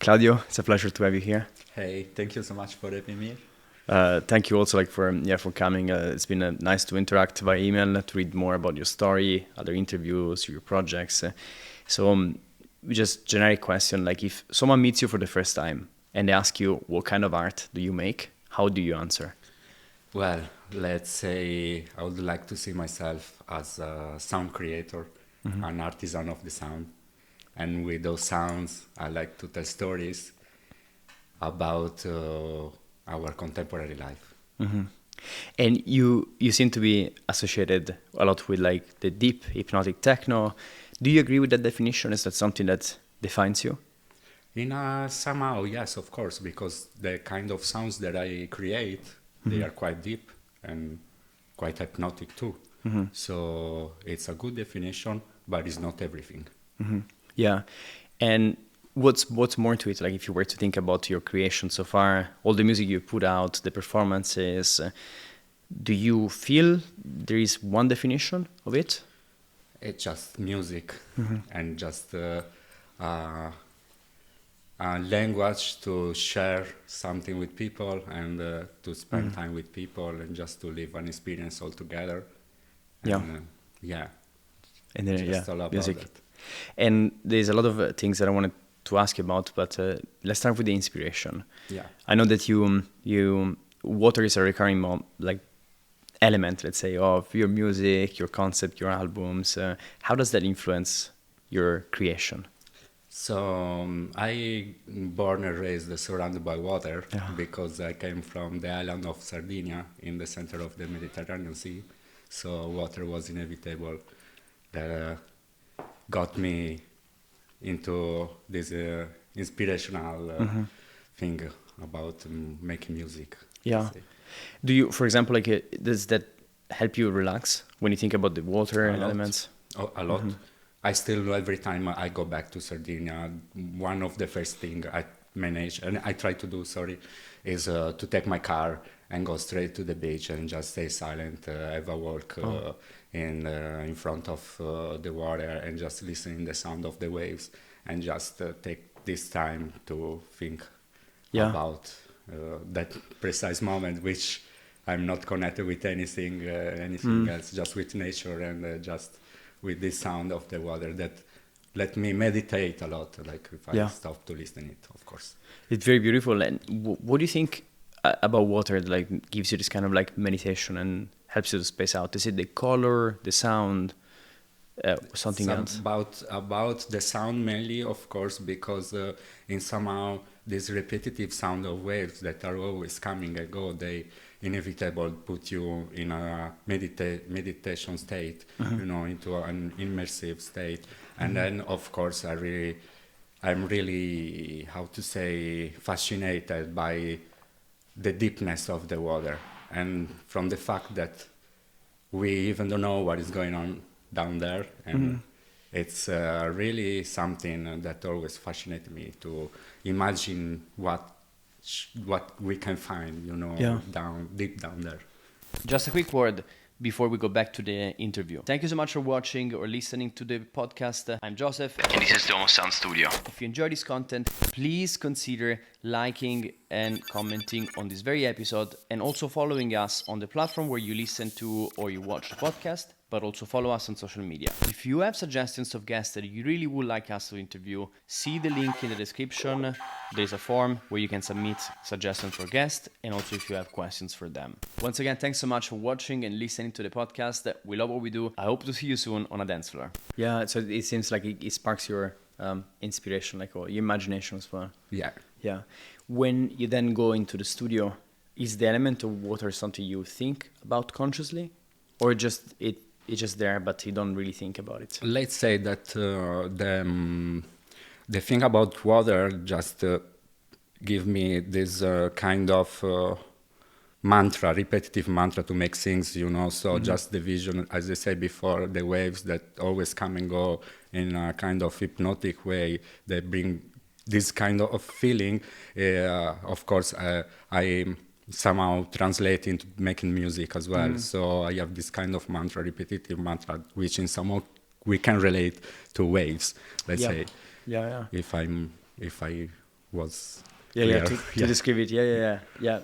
Claudio, it's a pleasure to have you here. Hey, thank you so much for having me. Thank you also for coming. It's been nice to interact by email, to read more about your story, other interviews, your projects. Just generic question, like if someone meets you for the first time and they ask you what kind of art do you make, how do you answer? Well, let's say I would like to see myself as a sound creator, an artisan of the sound. And with those sounds, I like to tell stories about our contemporary life. And you seem to be associated a lot with like the deep hypnotic techno. Do you agree with that definition? Is that something that defines you? Somehow, yes, of course, because the kind of sounds that I create, they are quite deep and quite hypnotic too. So it's a good definition, but it's not everything. Yeah. And what's more to it? Like if you were to think about your creation so far, all the music you put out, the performances, do you feel there is one definition of it? It's just music and just a language to share something with people and to spend time with people and just to live an experience all together. And, And then just all about music. it. And there's a lot of things that I wanted to ask you about, but let's start with the inspiration. Yeah. I know that you water is a recurring element, let's say, of your music, your concept, your albums. How does that influence your creation? So I born and raised surrounded by water because I came from the island of Sardinia in the center of the Mediterranean Sea. So water was inevitable. That got me into this inspirational thing about making music. Yeah. Do you, for example, does that help you relax when you think about the water and elements? A lot. I still, every time I go back to Sardinia, one of the first things I manage, and I try to do, is to take my car and go straight to the beach and just stay silent, have a walk in front of the water and just listening the sound of the waves and just take this time to think about that precise moment, which I'm not connected with anything else, just with nature and just with the sound of the water that let me meditate a lot, like if I stop to listen it, of course. It's very beautiful. And what do you think about water that like gives you this kind of like meditation and helps you to space out? Is it the color, the sound, something else? About the sound mainly, of course, because in somehow this repetitive sound of waves that are always coming and go, they inevitable put you in a meditation state, into an immersive state. And then, of course, I'm really, how to say, fascinated by the deepness of the water and from the fact that we even don't know what is going on down there. And it's really something that always fascinates me to imagine what we can find, deep down there. Just a quick word before we go back to the interview. Thank you so much for watching or listening to the podcast. I'm Joseph, and this is the HoS Sound Studio. If you enjoy this content, please consider liking and commenting on this very episode, and also following us on the platform where you listen to or you watch the podcast, but also follow us on social media. If you have suggestions of guests that you really would like us to interview, see the link in the description. There's a form where you can submit suggestions for guests, and also if you have questions for them. Once again, thanks so much for watching and listening to the podcast. We love what we do. I hope to see you soon on a dance floor. Yeah, so it seems like it sparks your inspiration, like your imagination as well. Yeah. When you then go into the studio, is the element of water something you think about consciously, or just it's just there, but you don't really think about it? Let's say that the thing about water just give me this kind of mantra, repetitive mantra to make things, so just the vision, as I said before, the waves that always come and go in a kind of hypnotic way, they bring this kind of feeling. Of course, I somehow translate into making music as well. So I have this kind of mantra, repetitive mantra, which in somehow we can relate to waves, let's say. Yeah. If I was Yeah, clear. to describe it. Yeah.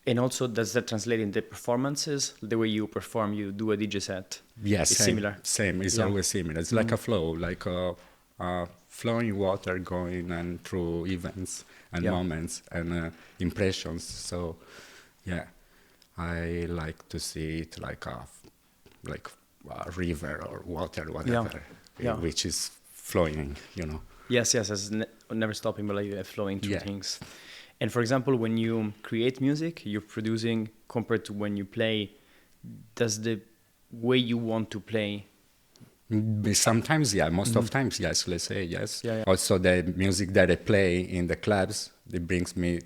And also, does that translate into performances? The way you perform, you do a DJ set. Yes, It's similar. Same. It's always similar. It's like a flow, like a flowing water going and through events and moments and impressions. So, yeah, I like to see it like a river or water, whatever, which is flowing. Yes, it's never stopping, but like flowing through things. And for example, when you create music, you're producing compared to when you play. Does the way you want to play? Sometimes, most of times, yes. Let's say yes. Yeah. Also, the music that I play in the clubs, it brings me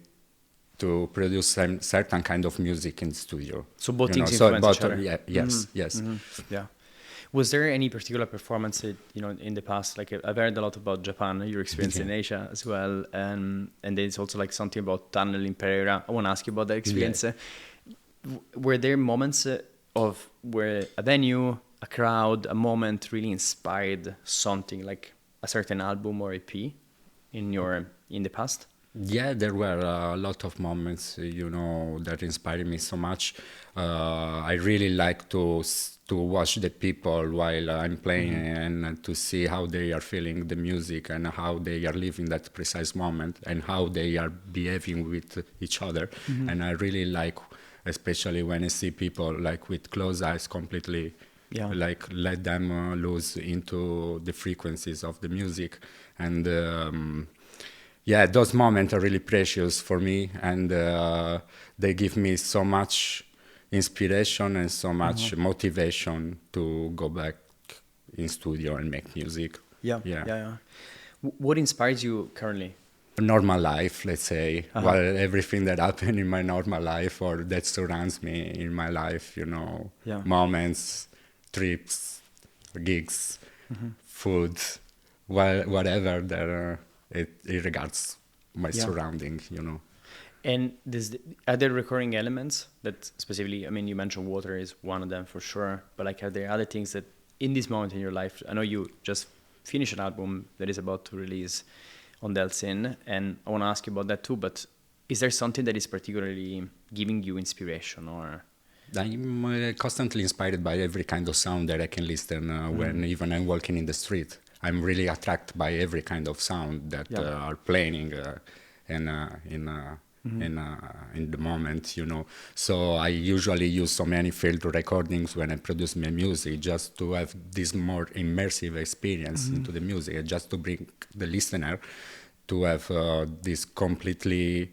to produce some certain kind of music in the studio. So both things influence each other. Yes. Yeah. Was there any particular performance that, in the past? Like I've heard a lot about Japan, your experience in Asia as well, and there's also like something about Tunnel in Pereira. I want to ask you about that experience. Were there moments of where a venue, a crowd, a moment really inspired something like a certain album or EP in the past? Yeah, there were a lot of moments, that inspired me so much. I really like to watch the people while I'm playing and to see how they are feeling the music and how they are living that precise moment and how they are behaving with each other. And I really like, especially when I see people like with closed eyes completely, like let them lose into the frequencies of the music. And those moments are really precious for me, and they give me so much inspiration and so much motivation to go back in studio and make music. Yeah. What inspires you currently? Normal life, let's say, everything that happened in my normal life or that surrounds me in my life, moments, trips, gigs, food, whatever that it regards my surrounding, And are there recurring elements that specifically, you mentioned water is one of them for sure, but like are there other things that in this moment in your life, I know you just finished an album that is about to release on Delsin, and I want to ask you about that too, but is there something that is particularly giving you inspiration or? I'm constantly inspired by every kind of sound that I can listen when even I'm walking in the street. I'm really attracted by every kind of sound that are playing in the moment, So I usually use so many field recordings when I produce my music just to have this more immersive experience into the music, and just to bring the listener to have this completely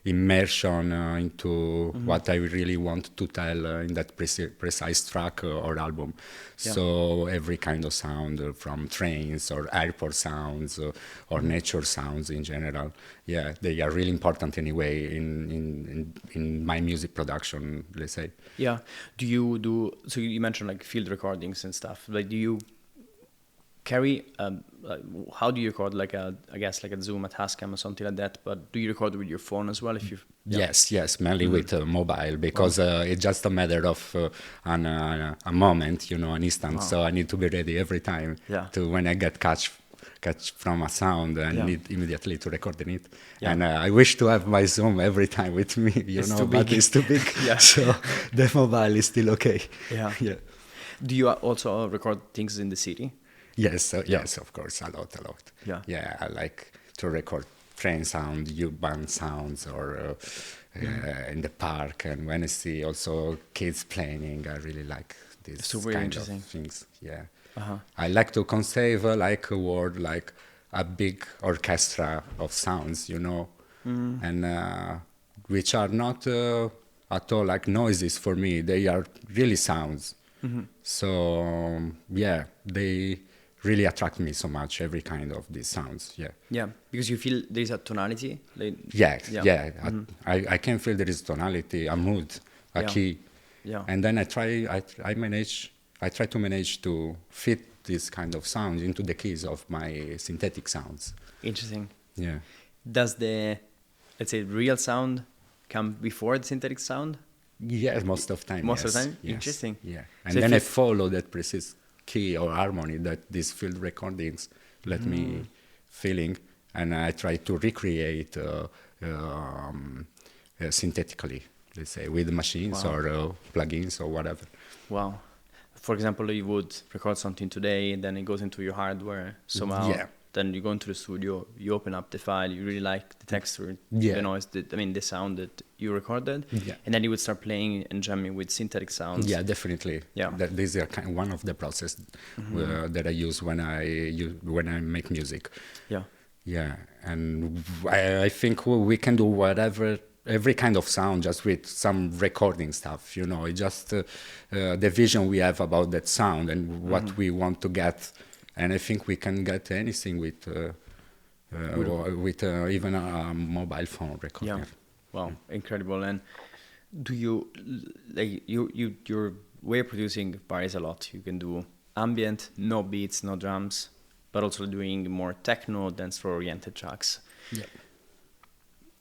immersion into what I really want to tell in that precise track or album. So every kind of sound from trains or airport sounds or nature sounds in general, they are really important anyway in my music production, let's say. Yeah. So you mentioned like field recordings and stuff, like do you carry how do you record like a Zoom, a Tascam or something like that, but do you record with your phone as well if you Yes, mainly with mobile, because it's just a matter of a moment, an instant. So I need to be ready every time to when I get catch from a sound and need immediately to record in it. And I wish to have my Zoom every time with me, but it's too big. So the mobile is still okay. Yeah. Do you also record things in the city? Yes, of course, a lot. Yeah. I like to record train sound, urban sounds, or in the park. And when I see also kids playing, I really like this kind of things. Yeah. I like to conceive like a word, like a big orchestra of sounds, and which are not at all like noises for me. They are really sounds. So they really attract me so much, every kind of these sounds. Because you feel there is a tonality, like I can feel there is tonality, a mood, a key, and then I try to manage to fit this kind of sound into the keys of my synthetic sounds. Interesting. Does the, let's say, real sound come before the synthetic sound? Yes, most of the time. Of the time? Yes. Interesting. And so then I follow that precise key or harmony that these field recordings let me feeling, and I try to recreate synthetically, let's say, with machines or plugins or whatever. Wow. For example, you would record something today, then it goes into your hardware somehow. Yeah. Then you go into the studio, you open up the file, you really like the texture, Yeah. the noise, the sound that you recorded, Yeah. and then you would start playing and jamming with synthetic sounds. Yeah, definitely. Yeah. These are one of the process that I use when I make music. Yeah. Yeah, and I think we can do whatever, every kind of sound just with some recording stuff, you know. It's just the vision we have about that sound and what we want to get. And I think we can get anything with even a mobile phone recorder. Yeah. Wow, incredible. And do you like your way of producing varies a lot? You can do ambient, no beats, no drums, but also doing more techno, dance floor oriented tracks. Yeah.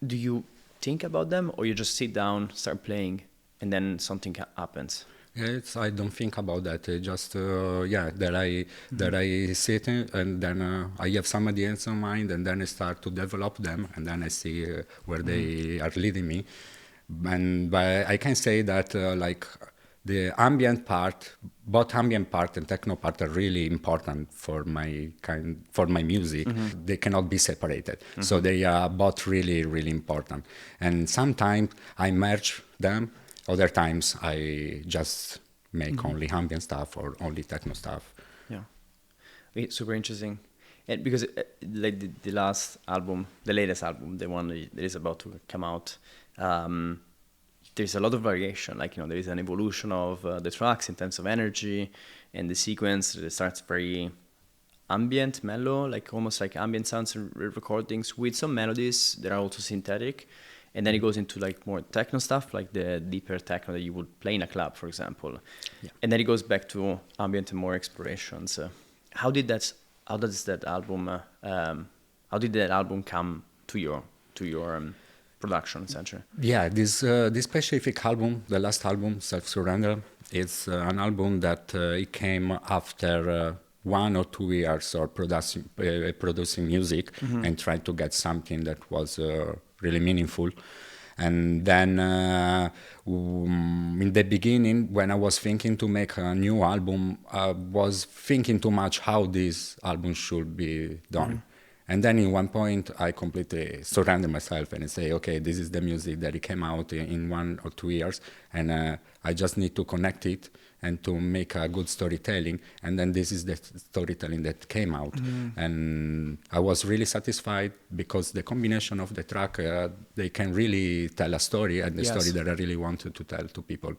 Do you think about them, or you just sit down, start playing, and then something happens? Yeah, I don't think about that. Just that I sit and then I have some ideas in mind, and then I start to develop them, and then I see where they are leading me. And I can say that like the ambient part, both ambient part and techno part are really important for my music. They cannot be separated. So they are both really, really important. And sometimes I merge them. Other times I just make only ambient stuff or only techno stuff. Yeah, it's super interesting. And because like the last album, the latest album, the one that is about to come out, there's a lot of variation. Like, you know, there is an evolution of the tracks in terms of energy, and the sequence that starts very ambient, mellow, like almost like ambient sounds and recordings with some melodies that are also synthetic. And then it goes into like more techno stuff, like the deeper techno that you would play in a club, for example. Yeah. And then it goes back to ambient and more explorations. How did that album come to your production, essentially? Yeah, this specific album, the last album, Self Surrender, it's an album that it came after 1 or 2 years of producing music and trying to get something that was really meaningful. And then in the beginning, when I was thinking to make a new album, I was thinking too much how this album should be done. And then in one point, I completely surrendered myself and I say, okay, this is the music that it came out in 1 or 2 years, and I just need to connect it and to make a good storytelling. And then this is the storytelling that came out. And I was really satisfied because the combination of the track, they can really tell a story, and the story that I really wanted to tell to people.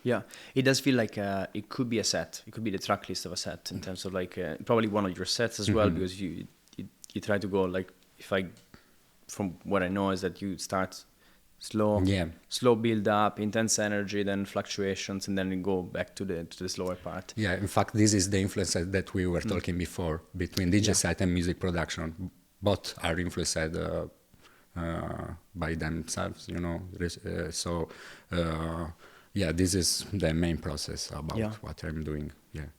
Yeah, it does feel like it could be a set. It could be the track list of a set in terms of like probably one of your sets as well, because you try to go like, from what I know is that you start slow build up, intense energy, then fluctuations, and then you go back to the slower part. Yeah, in fact, this is the influence that we were talking before between DJ set and music production. Both are influenced by themselves, you know. This is the main process about what I'm doing.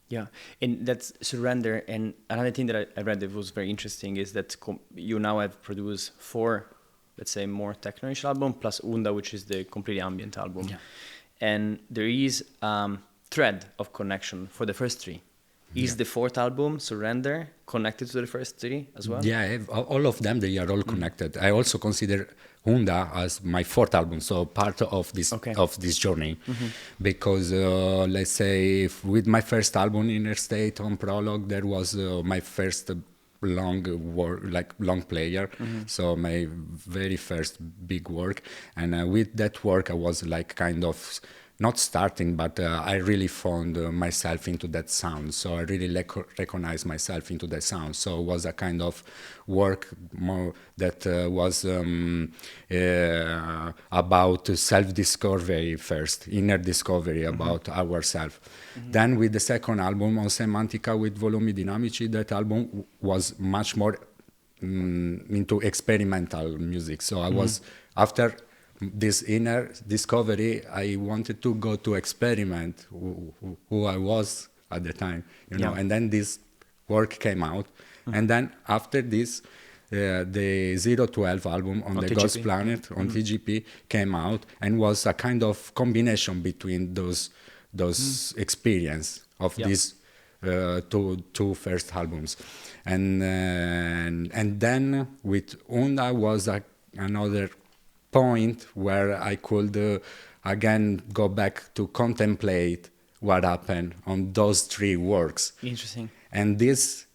Yeah, and that's Surrender. And another thing that I read that was very interesting is that you now have produced 4, let's say, more techno-ish album plus Unda, which is the completely ambient album. Yeah. And there is thread of connection for the first 3. Is the 4th album, Surrender, connected to the first 3 as well? Yeah, all of them, they are all connected. I also consider Unda as my 4th album, so part of this journey. Because, let's say, with my first album, Inner State, on Prologue, there was my first long player, so my very first big work. And with that work, I was like kind of not starting, but I really found myself into that sound. So I really recognized myself into that sound. So it was a kind of work more that was about self-discovery first, inner discovery about ourselves. Then with the second album, On Semantica with Volumi Dinamici, that album was much more into experimental music. So I was, after this inner discovery, I wanted to go to experiment who I was at the time, you know. And then this work came out, and then after this, the 012 album on the TGP. Ghost Planet on TGP came out, and was a kind of combination between those experience of these two first albums, and then with Unda was another point where I could again go back to contemplate what happened on those three works. Interesting. And this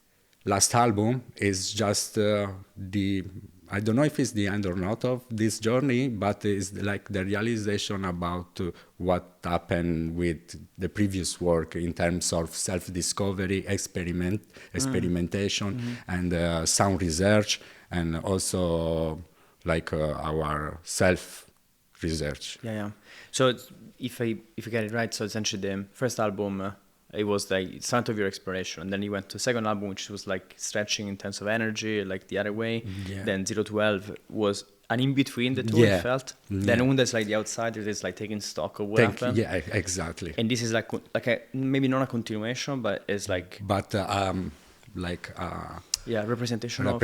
last album is just I don't know if it's the end or not of this journey, but it's like the realization about what happened with the previous work in terms of self-discovery, experimentation, and sound research, and also like our self-research. Yeah. So if I get it right, so essentially the first album, it was the start of your exploration, and then you went to the second album, which was like stretching in terms of energy, like the other way. Yeah. Then 012 was an in-between the two, it felt. Then Unda is like the outsider, is like taking stock of what happened. Yeah, exactly. And this is like a, maybe not a continuation, but it's like... But representation of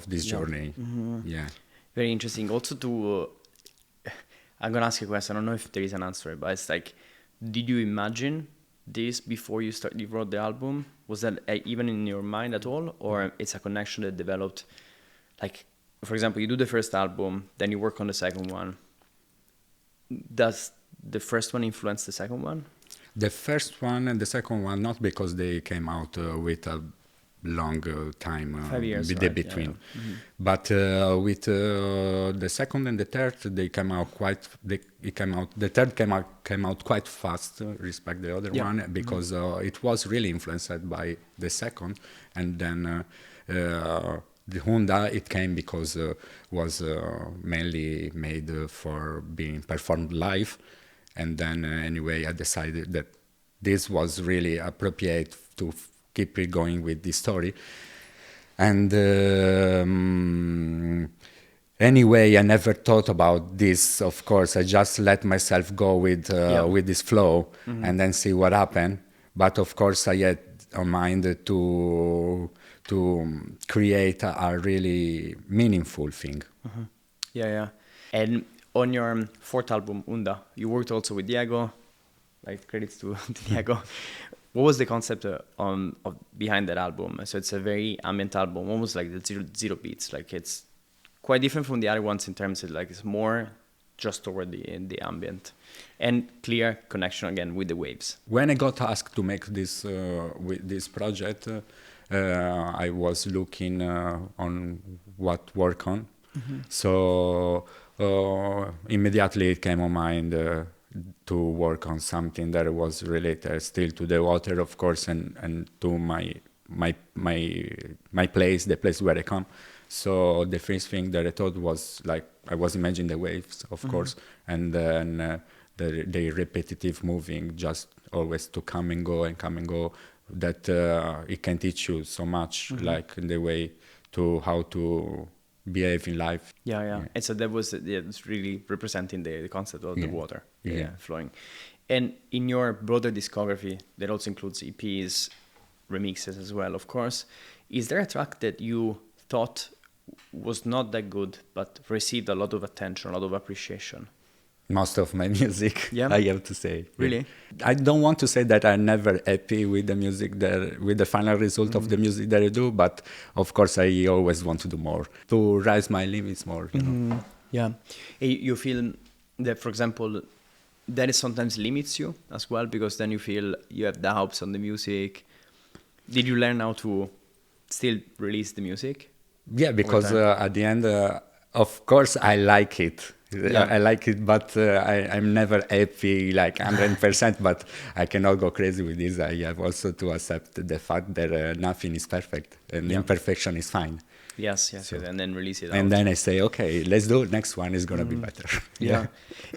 this journey. Mm-hmm. Yeah. Very interesting. Also I'm going to ask you a question. I don't know if there is an answer, but it's like, did you imagine this before you wrote the album? Was that even in your mind at all, or it's a connection that developed? Like, for example, you do the first album, then you work on the second one. Does the first one influence the second one? The first one and the second one, not because they came out with a long time 5 years between, Yeah. Mm-hmm. but with the second and the third, they came out quite. The third came out quite fast, respect the other one, because it was really influenced by the second, and then the Unda, it came because was mainly made for being performed live, and then anyway I decided that this was really appropriate to keep it going with the story. And anyway, I never thought about this, of course. I just let myself go with this flow, and then see what happened. But of course, I had on mind to create a really meaningful thing. Yeah. And on your fourth album, Unda, you worked also with Diego. Like, credits to Diego. What was the concept behind that album? So it's a very ambient album, almost like the zero beats. Like, it's quite different from the other ones in terms of like it's more just toward the ambient, and clear connection again with the waves. When I got asked to make this with this project, I was looking on what work on. So immediately it came on mind to work on something that was related still to the water, of course, and to my place, the place where I come. So the first thing that I thought was like I was imagining the waves, of course, and then the repetitive moving, just always to come and go, that it can teach you so much, like in the way to how to behave in life. Yeah. And so that was it's really representing the concept of the water flowing. And in your broader discography, that also includes EPs, remixes as well, of course. Is there a track that you thought was not that good, but received a lot of attention, a lot of appreciation? Most of my music, I have to say. Really? I don't want to say that I'm never happy with the music, with the final result of the music that I do, but of course I always want to do more, to rise my limits more, you know. Yeah. You feel that, for example, that it sometimes limits you as well, because then you feel you have doubts on the music. Did you learn how to still release the music? Yeah, because at the end, of course, I like it. Yeah. I like it, but I'm never happy like 100%, but I cannot go crazy with this. I have also to accept the fact that nothing is perfect, and imperfection is fine. Yes, so, and then release it out. And then I say, okay, let's do it. Next one is going to be better. Yeah.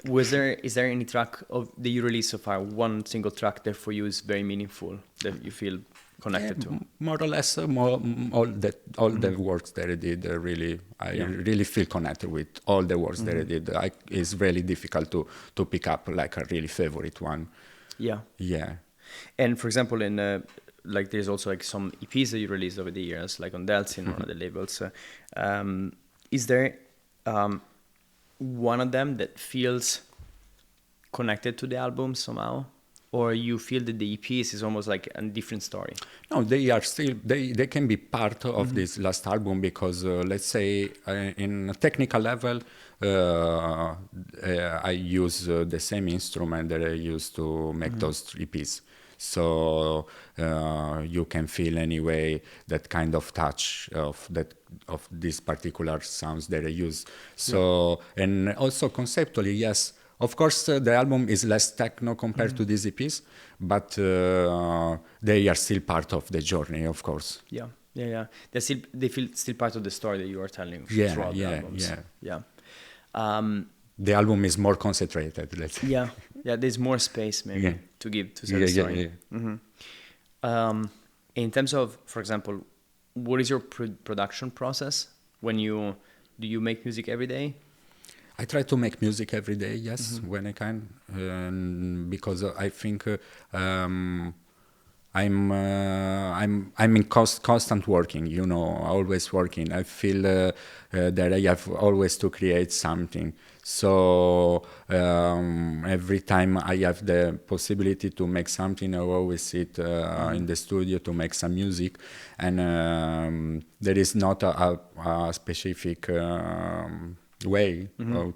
Is there any track that you released so far, one single track that for you is very meaningful, that you feel connected to? More or less, all the works that I did, really feel connected with all the works that I did. It's really difficult to pick up like a really favorite one. Yeah. Yeah. And for example, in like there's also like some EPs that you released over the years, like on Delsin or other labels. Is there one of them that feels connected to the album somehow, or you feel that the EPs is almost like a different story? No, they are still, they can be part of this last album because let's say in a technical level, I use the same instrument that I used to make those EPs. So you can feel anyway that kind of touch of these particular sounds that I use. So and also conceptually, yes. Of course, the album is less techno compared to these EPs, but they are still part of the journey, of course. Yeah. They feel still part of the story that you are telling throughout the albums. Yeah. The album is more concentrated, let's say. Yeah. There's more space maybe to give to the story. In terms of, for example, what is your production process when do you make music every day? I try to make music every day, yes, when I can, because I think I'm in constant working, always working. I feel that I have always to create something. So every time I have the possibility to make something, I always sit in the studio to make some music, and there is not a specific way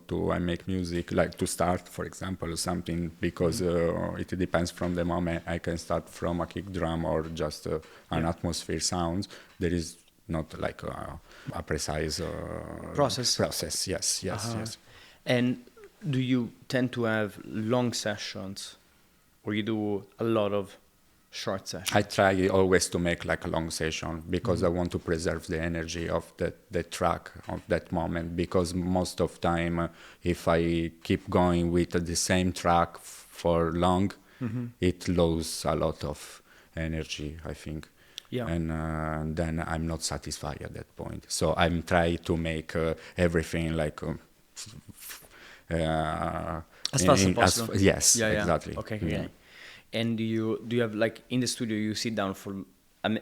to I make music, like to start, for example, or something, because it depends from the moment. I can start from a kick drum or just an atmosphere sounds. There is not like a precise process. Yes. And do you tend to have long sessions, or you do a lot of short sessions? I try always to make like a long session because I want to preserve the energy of the track of that moment, because most of time if I keep going with the same track for long, it loses a lot of energy, I think. And then I'm not satisfied at that point. So I'm trying to make everything like as fast as possible. Exactly. Okay. Yeah. And do you have, like, in the studio you sit down for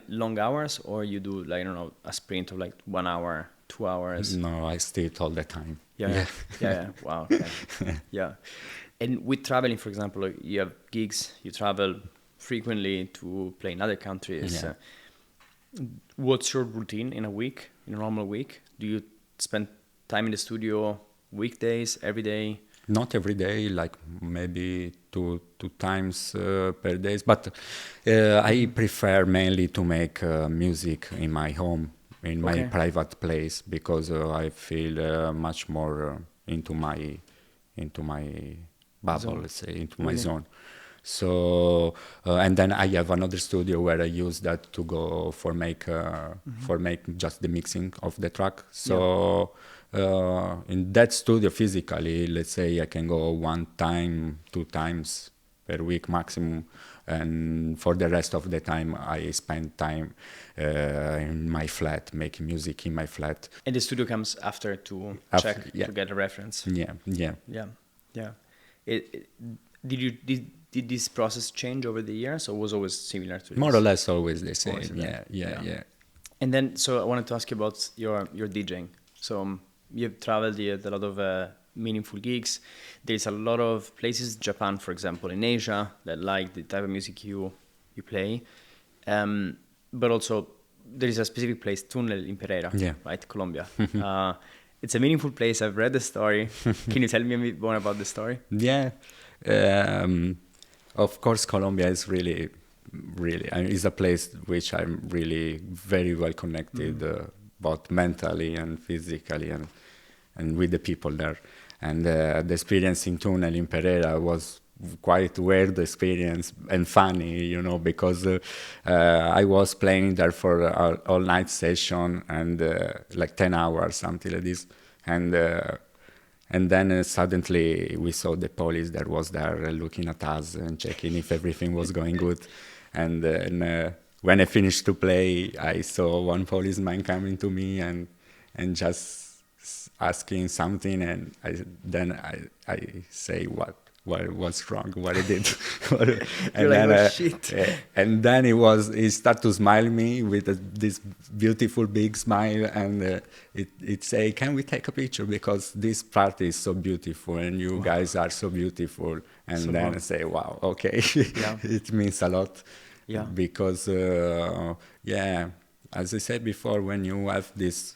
long hours, or you do, like, I don't know, a sprint of like 1 hour, 2 hours? No, I sit all the time. Yeah. Wow. Okay. Yeah. And with traveling, for example, like, you have gigs, you travel frequently to play in other countries. Yeah. What's your routine in a normal week? Do you spend time in the studio weekdays, every day? Not every day, like maybe two times per day. But I prefer mainly to make music in my home, in my private place, because I feel much more into my bubble, zone. let's say, into my zone. So and then I have another studio where I use that to go for make just the mixing of the track. So in that studio physically, let's say I can go 1 time, 2 times per week maximum, and for the rest of the time I spend time in my flat, making music in my flat. And the studio comes after to check to get a reference. Yeah. Did this process change over the years, or was always similar to this? More or less always the same. Yeah. And then, so I wanted to ask you about your DJing. So you've traveled, you had a lot of meaningful gigs. There's a lot of places, Japan, for example, in Asia, that like the type of music you play. But also, there is a specific place, Túnel in Pereira, right, Colombia. It's a meaningful place. I've read the story. Can you tell me a bit more about the story? Yeah. Of course, Colombia is really, is a place which I'm really very well connected, both mentally and physically, and with the people there. And the experience in Túnel in Pereira was quite weird experience and funny, because I was playing there for an all-night session and like 10 hours, something like this. And then suddenly we saw the police that was there looking at us and checking if everything was going good. And when I finished to play, I saw one policeman coming to me and just asking something. And I say, what what's wrong, what I did. You're like, oh, shit. And then he started to smile me with this beautiful big smile, and it say, can we take a picture, because this party is so beautiful and you guys are so beautiful. And so then I say, wow, okay. It means a lot. Yeah. Because as I said before, when you have this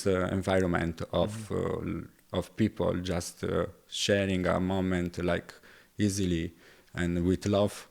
environment of people just sharing a moment like easily and with love,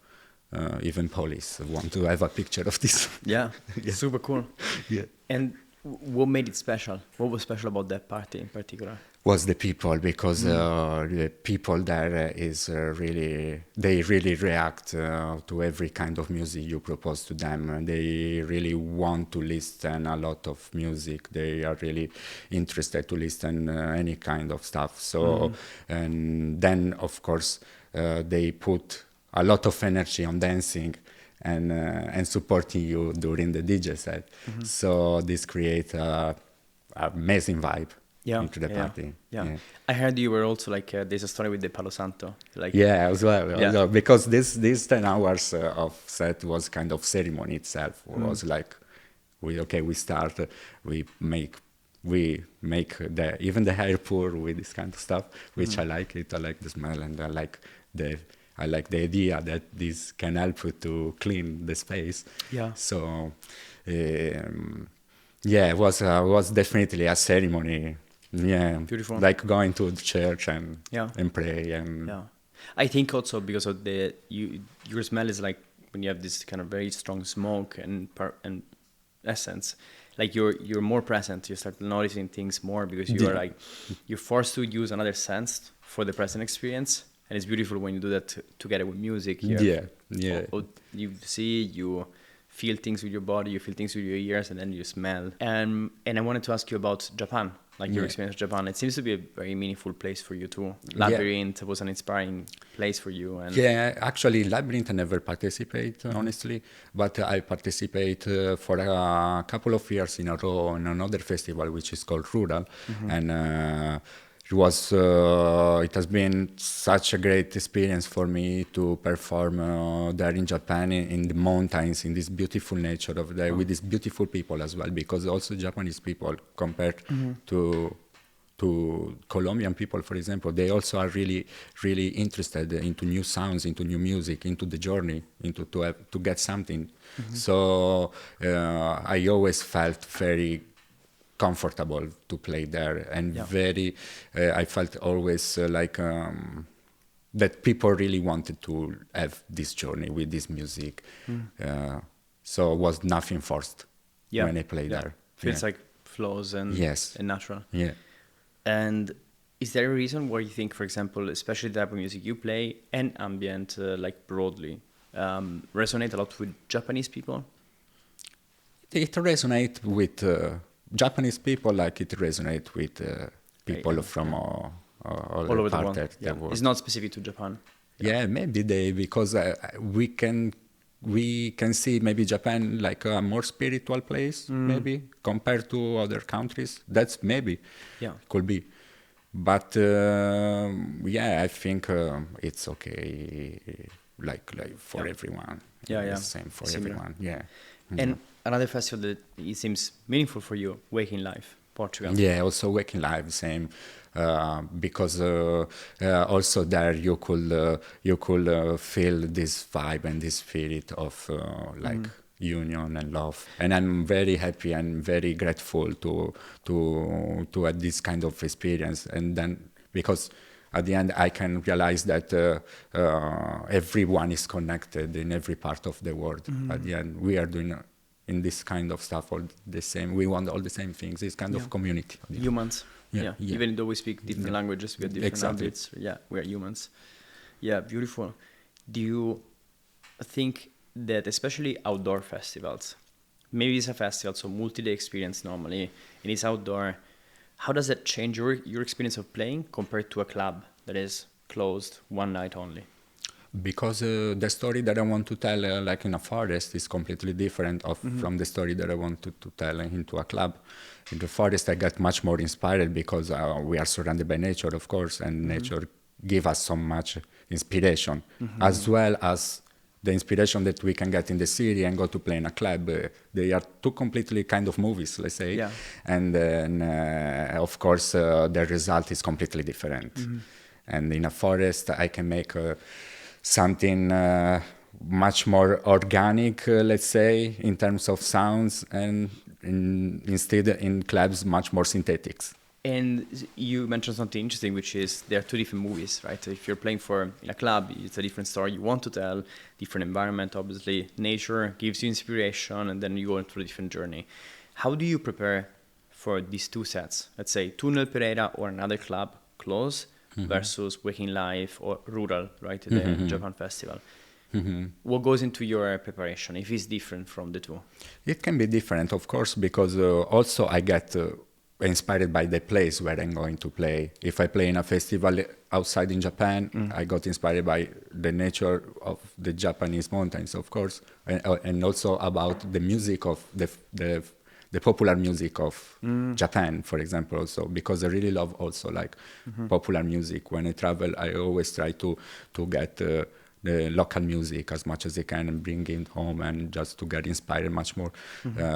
even police want to have a picture of this. Yeah, super cool. Yeah. And what made it special? What was special about that party in particular? Was the people, because the people there they really react to every kind of music you propose to them. They really want to listen a lot of music. They are really interested to listen any kind of stuff. So, and then of course they put a lot of energy on dancing and supporting you during the DJ set. So this creates an amazing vibe. Into the party. Yeah. I heard you were also like, there's a story with the Palo Santo. Like, as well. Because this 10 hours of set was kind of ceremony itself. It was like, we start, we make even the hair pour with this kind of stuff, which I like it. I like the smell, and I like the idea that this can help you to clean the space. Yeah. So, it was definitely a ceremony. Yeah, beautiful. Like going to the church and pray and. Yeah, I think also because of your smell is like when you have this kind of very strong smoke and essence, like you're more present. You start noticing things more because you're forced to use another sense for the present experience, and it's beautiful when you do that together with music. You see, you feel things with your body, you feel things with your ears, and then you smell. And I wanted to ask you about Japan. Like your experience in Japan, it seems to be a very meaningful place for you too. Labyrinth was an inspiring place for you. And actually, Labyrinth I never participate, honestly, but I participate for a couple of years in a row in another festival which is called Rødhåd, and it has been such a great experience for me to perform there in Japan, in the mountains, in this beautiful nature of there, with these beautiful people as well, because also Japanese people compared to Colombian people, for example, they also are really, really interested into new sounds, into new music, into the journey, to get something. So I always felt very comfortable to play there, and I felt always that people really wanted to have this journey with this music. So it was nothing forced when I played there. Feels like flows and natural. Yeah. And is there a reason why you think, for example, especially the type of music you play and ambient, like broadly, resonate a lot with Japanese people? It resonates with Japanese people, like it resonates with people from all over the world. It's not specific to Japan. Maybe because we can see maybe Japan like a more spiritual place, maybe compared to other countries. That's maybe could be, but I think it's okay, like for everyone. The same for everyone. And another festival that it seems meaningful for you, Waking Life, Portugal. Yeah, also Waking Life, same, because also there you could feel this vibe and this spirit of union and love. And I'm very happy and very grateful to have this kind of experience. And then because at the end I can realize that everyone is connected in every part of the world. At the end we are doing in this kind of stuff all the same. We want all the same things. It's kind of community. Humans. Even though we speak different languages, we have different habits. We are humans. Yeah, beautiful. Do you think that especially outdoor festivals, maybe it's a festival, so multi-day experience normally, and it's outdoor, how does that change your experience of playing compared to a club that is closed one night only? Because the story that I want to tell, like in a forest, is completely different from the story that I want to tell into a club. In the forest, I got much more inspired because we are surrounded by nature, of course, and nature give us so much inspiration, as well as the inspiration that we can get in the city and go to play in a club. They are two completely kind of movies, let's say. Yeah. And then, of course, the result is completely different. And in a forest, I can make something much more organic, let's say, in terms of sounds, and instead in clubs, much more synthetics. And you mentioned something interesting, which is there are two different movies, right? So if you're playing in a club, it's a different story you want to tell, different environment, obviously. Nature gives you inspiration, and then you go into a different journey. How do you prepare for these two sets? Let's say Tunnel Pereira or another club close versus Waking Life or Rural, right? The Japan Festival. What goes into your preparation if it's different from the two? It can be different, of course, because also I get inspired by the place where I'm going to play. If I play in a festival outside in Japan, I got inspired by the nature of the Japanese mountains, of course, and also about the music of the popular music of Japan, for example, also, because I really love also like popular music. When I travel, I always try to get the local music as much as I can and bring it home, and just to get inspired much more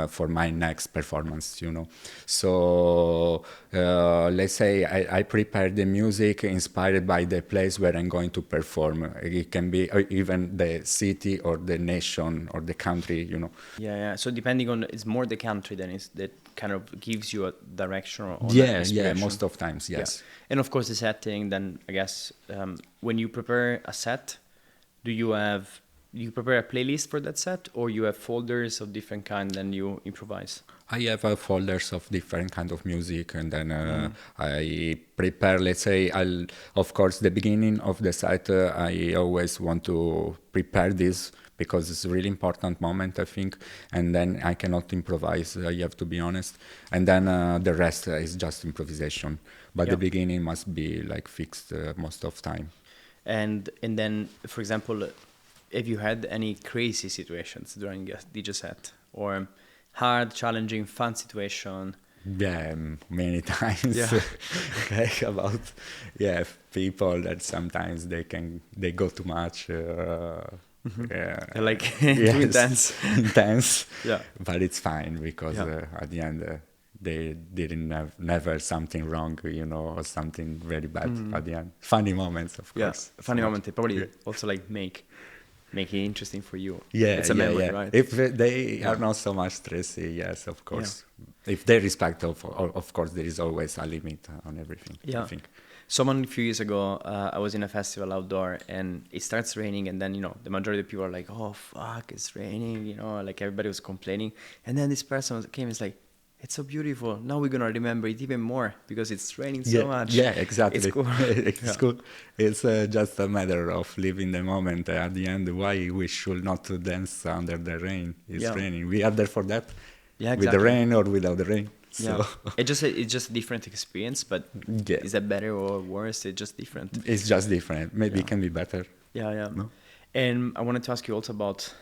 for my next performance, you know. So let's say I prepare the music inspired by the place where I'm going to perform. It can be even the city or the nation or the country, you know. Yeah. So depending on, it's more the country than it's that kind of gives you a direction or yeah, most of times, yes. Yeah. And of course the setting, then I guess when you prepare a set, do you prepare a playlist for that set, or you have folders of different kind and you improvise? I have folders of different kind of music, and then I prepare, let's say, of course, the beginning of the set, I always want to prepare this because it's a really important moment, I think, and then I cannot improvise, I have to be honest. And then the rest is just improvisation. But the beginning must be like fixed most of time. And then, for example, have you had any crazy situations during a DJ set, or hard, challenging, fun situation? Yeah, many times. Yeah. Okay, about people that sometimes they go too much. They're like too intense. Intense. Yeah. But it's fine because at the end they didn't have never something wrong, you know, or something very bad at the end. Funny moments, of course. Yeah, funny moment. They probably also like make it interesting for you. Yeah, it's a memory, right? If they are not so much stressy, yes, of course. Yeah. If they respect, of course, there is always a limit on everything. Yeah. I think. Someone a few years ago, I was in a festival outdoor, and it starts raining, and then, you know, the majority of people are like, "Oh fuck, it's raining," you know, like everybody was complaining, and then this person came and was like, "It's so beautiful. Now we're gonna remember it even more because it's raining so much." Yeah, exactly. It's cool. It's cool. It's just a matter of living the moment. At the end, why we should not dance under the rain? It's raining. We are there for that. Yeah, exactly. With the rain or without the rain. So. It's just a different experience, but is that better or worse? It's just different. It's just different. Maybe it can be better. Yeah. No? And I wanted to ask you also about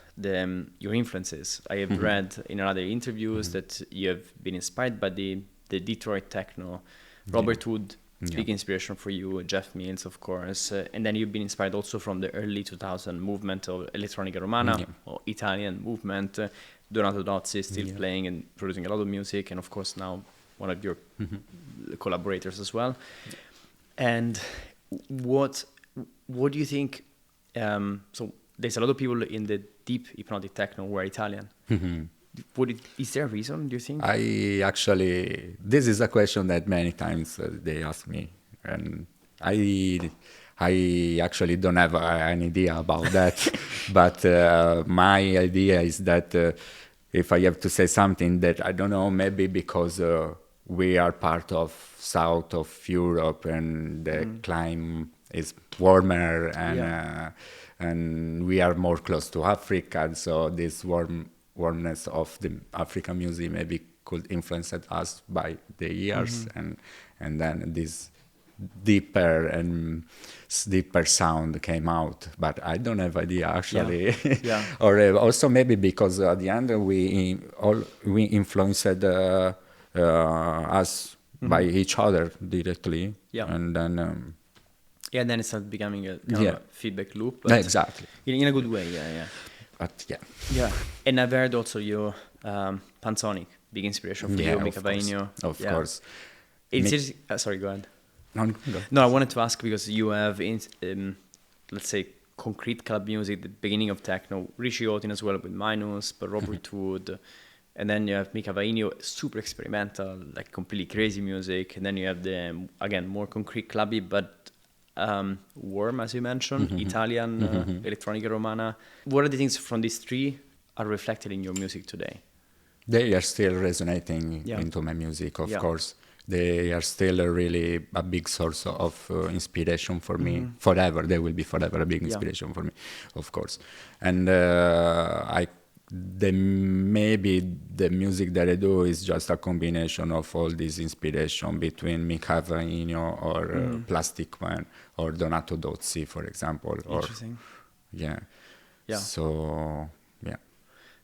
your influences. I have read in other interviews that you have been inspired by the Detroit techno. Rødhåd, big inspiration for you. Jeff Mills, of course. And then you've been inspired also from the early 2000 movement of elettronica romana or Italian movement. Donato Dozzi is still playing and producing a lot of music, and of course now one of your collaborators as well. And what do you think? So there's a lot of people in the deep hypnotic techno who are Italian. Is there a reason, do you think? This is a question that many times they ask me, and I actually don't have any idea about that. But my idea is that if I have to say something, that I don't know, maybe because we are part of south of Europe and the climate is warmer, and we are more close to Africa, so this warmness of the African music maybe could influence us by the years, and then this deeper sound came out, but I don't have idea actually. Or also maybe because at the end we influenced us by each other directly, and then Yeah, then it starts becoming a kind of a feedback loop. But Exactly. In a good way, yeah. But yeah. Yeah, and I've heard also you, Pansonic, big inspiration for you, Mika Vainio. Of course. It's sorry, go ahead. No, No, I wanted to ask because you have, let's say, concrete club music, the beginning of techno, Richie Houghton as well with Minus, but Rødhåd, and then you have Mika Vainio, super experimental, like completely crazy music, and then you have the, again, more concrete clubby, but warm, as you mentioned, Italian, Elettronica Romana. What are the things from these three are reflected in your music today? They are still resonating into my music, of course. They are still really a big source of inspiration for me. Forever, they will be forever a big inspiration for me, of course. And maybe the music that I do is just a combination of all this inspiration between Mika Vainio or Plastic Man or Donato Dozzi, for example. Interesting. Yeah. Yeah. So, yeah.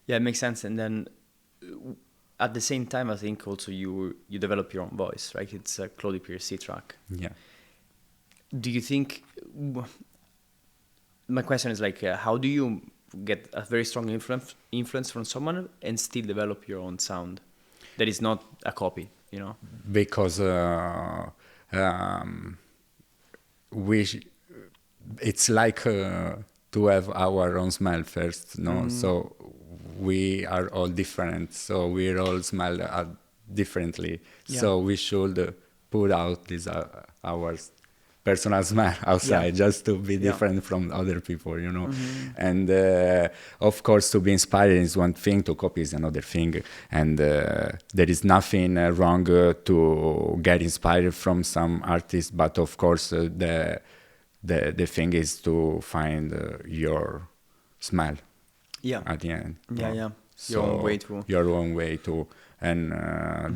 Yeah, it makes sense. And then at the same time, I think also you develop your own voice, right? It's a Claudio PRC track. Yeah. Do you think, my question is like, how do you get a very strong influence from someone and still develop your own sound that is not a copy, you know? Because it's like to have our own smell first, no? So we are all different, so we all smell differently. So we should put out this our personal smell outside just to be different from other people, you know. And of course, to be inspired is one thing, to copy is another thing. And there is nothing wrong to get inspired from some artist, but of course, the thing is to find your smell. Yeah. At the end. Yeah. So your own way to. Your own way to. And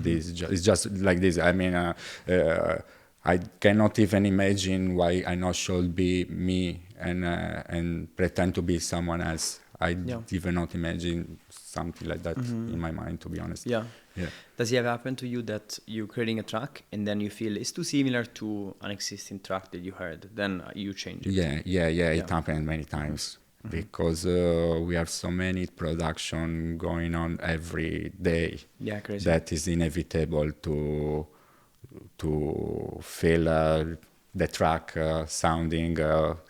this it's just like this. I mean, I cannot even imagine why I not should be me and pretend to be someone else. I even not imagine something like that in my mind, to be honest. Yeah. Does it ever happen to you that you're creating a track and then you feel it's too similar to an existing track that you heard, then you change it? Yeah. It happened many times. Because we have so many production going on every day. Yeah, crazy. That is inevitable to feel the track sounding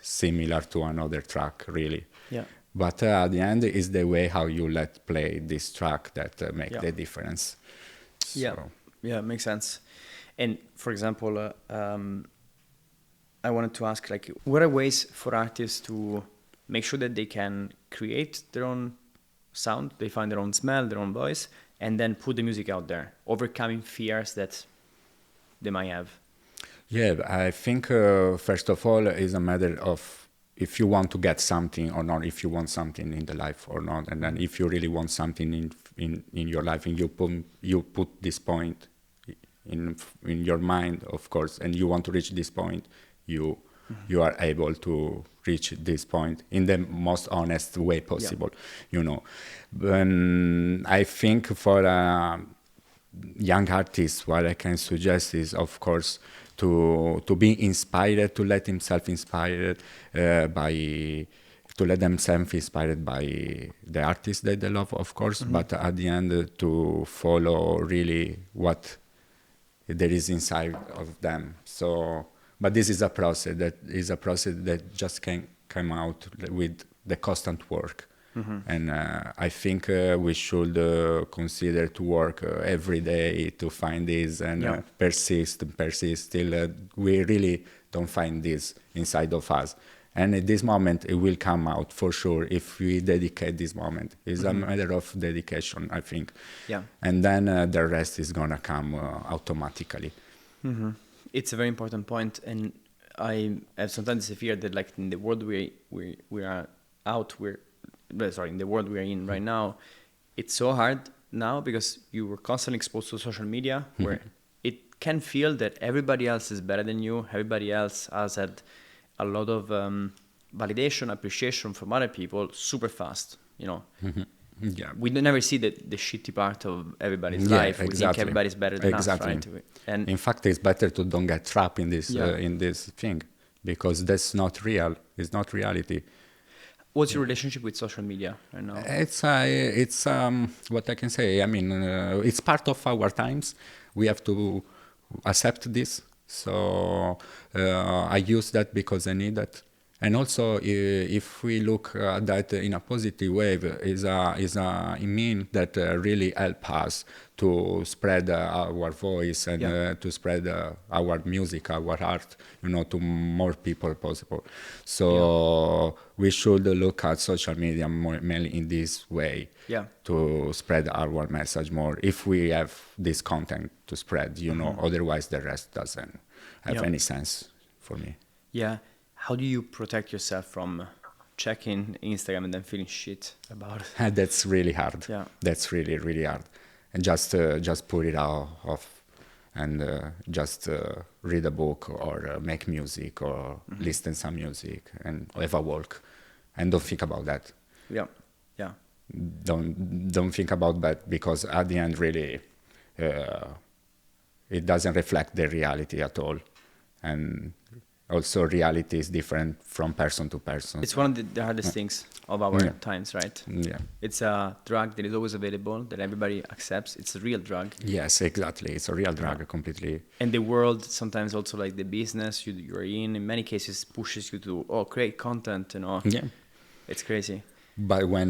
similar to another track, really. Yeah. But at the end, is the way how you let play this track that make the difference. So. Yeah, makes sense. And for example, I wanted to ask, like, what are ways for artists to make sure that they can create their own sound, they find their own smell, their own voice, and then put the music out there, overcoming fears that they might have? Yeah, I think first of all is a matter of if you want to get something or not, if you want something in the life or not, and then if you really want something in your life and you put this point in your mind, of course, and you want to reach this point, you are able to reach this point in the most honest way possible, you know. I think for young artists, what I can suggest is, of course, to be inspired, to let himself inspired to let themselves inspired by the artists that they love, of course, but at the end to follow really what there is inside of them. So. But this is a process that just can come out with the constant work. And I think we should consider to work every day to find this and persist till we really don't find this inside of us. And at this moment, it will come out for sure if we dedicate this moment. It's a matter of dedication, I think. Yeah. And then the rest is going to come automatically. It's a very important point, and I have sometimes the fear that, like, in the world we are in the world we are in right now, it's so hard now because you were constantly exposed to social media, where it can feel that everybody else is better than you, everybody else has had a lot of validation, appreciation from other people super fast, you know. Yeah. We never see the shitty part of everybody's life. We think everybody's better than us, right? And in fact, it's better to don't get trapped in this thing, because that's not real. It's not reality. What's your relationship with social media right now? It's what I can say. I mean, it's part of our times. We have to accept this. So I use that because I need that. And also, if we look at that in a positive way, it means that really help us to spread our voice and to spread our music, our art, to more people possible. So we should look at social media mainly in this way to spread our message more. If we have this content to spread, otherwise the rest doesn't have any sense for me. Yeah. How do you protect yourself from checking Instagram and then feeling shit about it? That's really hard. Yeah. That's really, really hard. And just put it off and just read a book or make music or listen to some music and have a walk and don't think about that. Yeah. Yeah. Don't think about that, because at the end really it doesn't reflect the reality at all. And also reality is different from person to person. It's one of the hardest things of our times, right? Yeah. It's a drug that is always available, that everybody accepts. It's a real drug. Yes, exactly. It's a real drug, completely. And the world, sometimes also like the business you're in many cases pushes you to, create content, Yeah. It's crazy. But when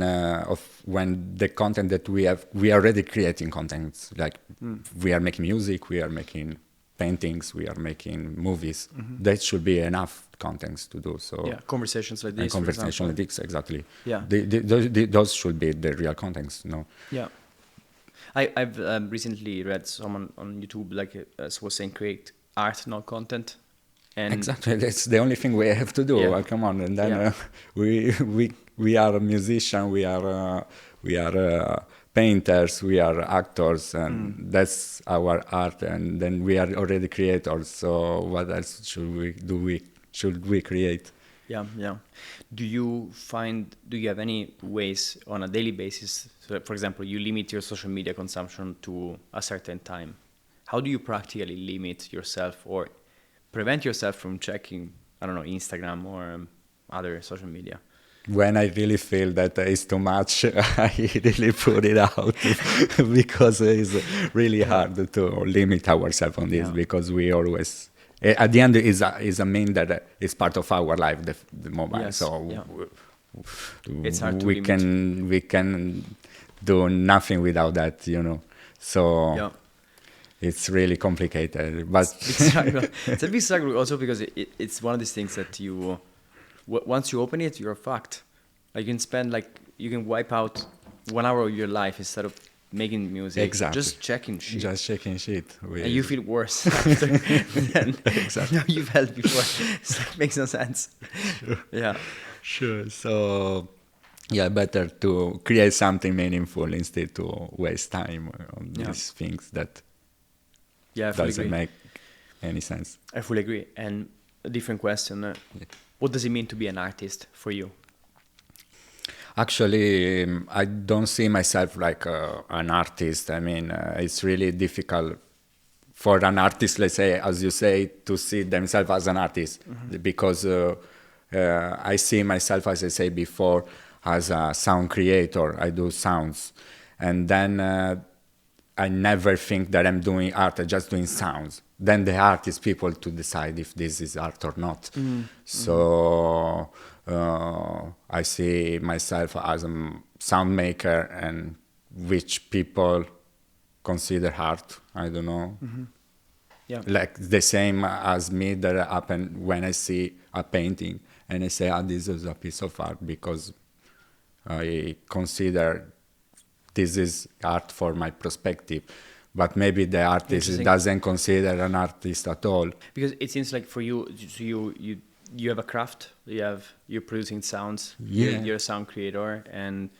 the content that we are already creating content, like we are making music, we are making paintings, we are making movies. That should be enough contents to do. So conversations like this. And conversations like this, exactly. Yeah, those should be the real contents. Yeah, I've recently read someone on YouTube was saying create art, not content. And exactly, that's the only thing we have to do. Yeah. Come on, and then we are a musician, we are painters, we are actors, and that's our art, and then we are already creators. So what else should we create? Yeah. Do you have any ways on a daily basis? So for example, you limit your social media consumption to a certain time. How do you practically limit yourself or prevent yourself from checking, I don't know, Instagram or other social media? When I really feel that it's too much, I really put it out because it's really hard to limit ourselves on this, because we always, at the end, is a mean that is part of our life, the mobile. Yes. So it's hard to we can do nothing without that, So it's really complicated, but it's a big struggle also because it's one of these things that you. Once you open it, you're fucked. Like you can wipe out 1 hour of your life instead of making music. Exactly. Just checking shit. Just checking shit. And you feel worse after than exactly. you felt before. So it makes no sense. Sure. Yeah. Sure. So, better to create something meaningful instead to waste time on these things that doesn't make any sense. I fully agree. And a different question. What does it mean to be an artist for you? Actually, I don't see myself like an artist. I mean, it's really difficult for an artist, let's say, as you say, to see themselves as an artist, because I see myself, as I say before, as a sound creator. I do sounds. And then I never think that I'm doing art, I'm just doing sounds. Then the art is people to decide if this is art or not. So I see myself as a sound maker, and which people consider art. I don't know. Yeah. Like the same as me that happen when I see a painting and I say, this is a piece of art because I consider this is art for my perspective. But maybe the artist doesn't consider an artist at all. Because it seems like for you, you have a craft. You're producing sounds. Yeah. You're a sound creator, and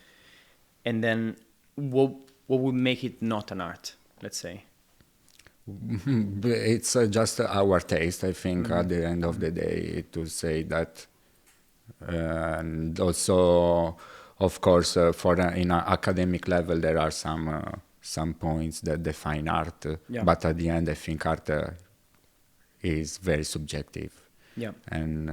then what would make it not an art? Let's say. It's just our taste, I think. At the end of the day, to say that, and also, of course, in an academic level, there are some points that define art, but at the end I think art is very subjective. Yeah. And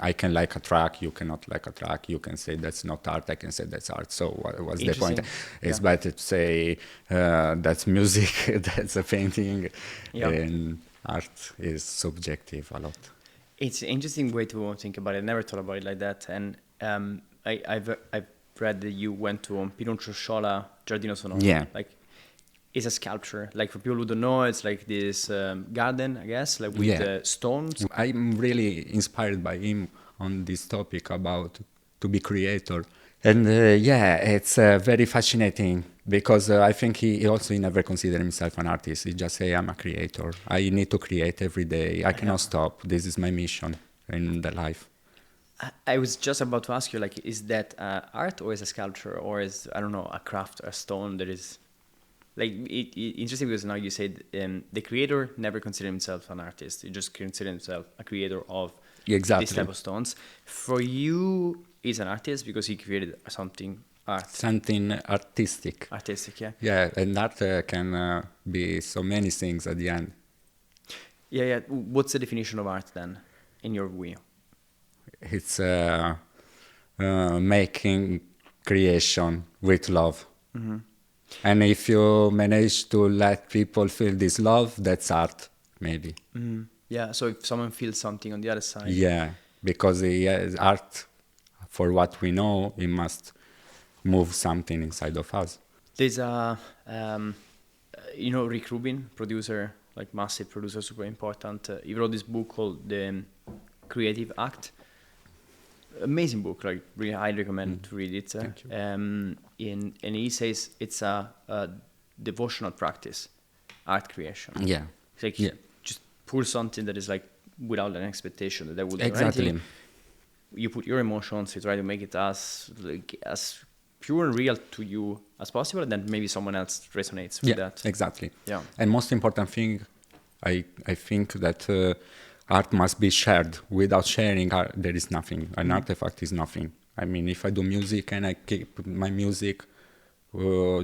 I can like a track, you cannot like a track. You can say that's not art, I can say that's art. So what's the point? It's better to say that's music, that's a painting, and art is subjective a lot. It's an interesting way to think about it. I never thought about it like that. And I've read that you went to Pinocchio Giardino Sonoro. Yeah. Like, it's a sculpture. Like, for people who don't know, it's like this garden, I guess, like with stones. I'm really inspired by him on this topic about to be creator. And it's very fascinating because I think he also never considered himself an artist. He just say, I'm a creator. I need to create every day. I cannot stop. This is my mission in the life. I was just about to ask you, like, is that art or is a sculpture or is, I don't know, a craft, a stone that is... Like, interesting because now you said the creator never considered himself an artist. He just considered himself a creator of this type of stones. For you, he's an artist because he created something something artistic. Artistic, yeah. Yeah, and art can be so many things at the end. Yeah. What's the definition of art then, in your view? It's making creation with love. Mm-hmm. And if you manage to let people feel this love, that's art, maybe. Mm-hmm. Yeah, so if someone feels something on the other side. Yeah, because art, for what we know, it must move something inside of us. There's a, Rick Rubin, producer, like massive producer, super important. He wrote this book called The Creative Act. Amazing book, like really highly recommend to read it. Thank you. And he says it's a devotional practice, art creation. Yeah. It's like just pull something that is like without an expectation that would exactly. do anything. You put your emotions, you try to make it as pure and real to you as possible, and then maybe someone else resonates with that. Exactly. Yeah. And most important thing, I think that art must be shared. Without sharing, there is nothing. An artifact is nothing. I mean, if I do music and I keep my music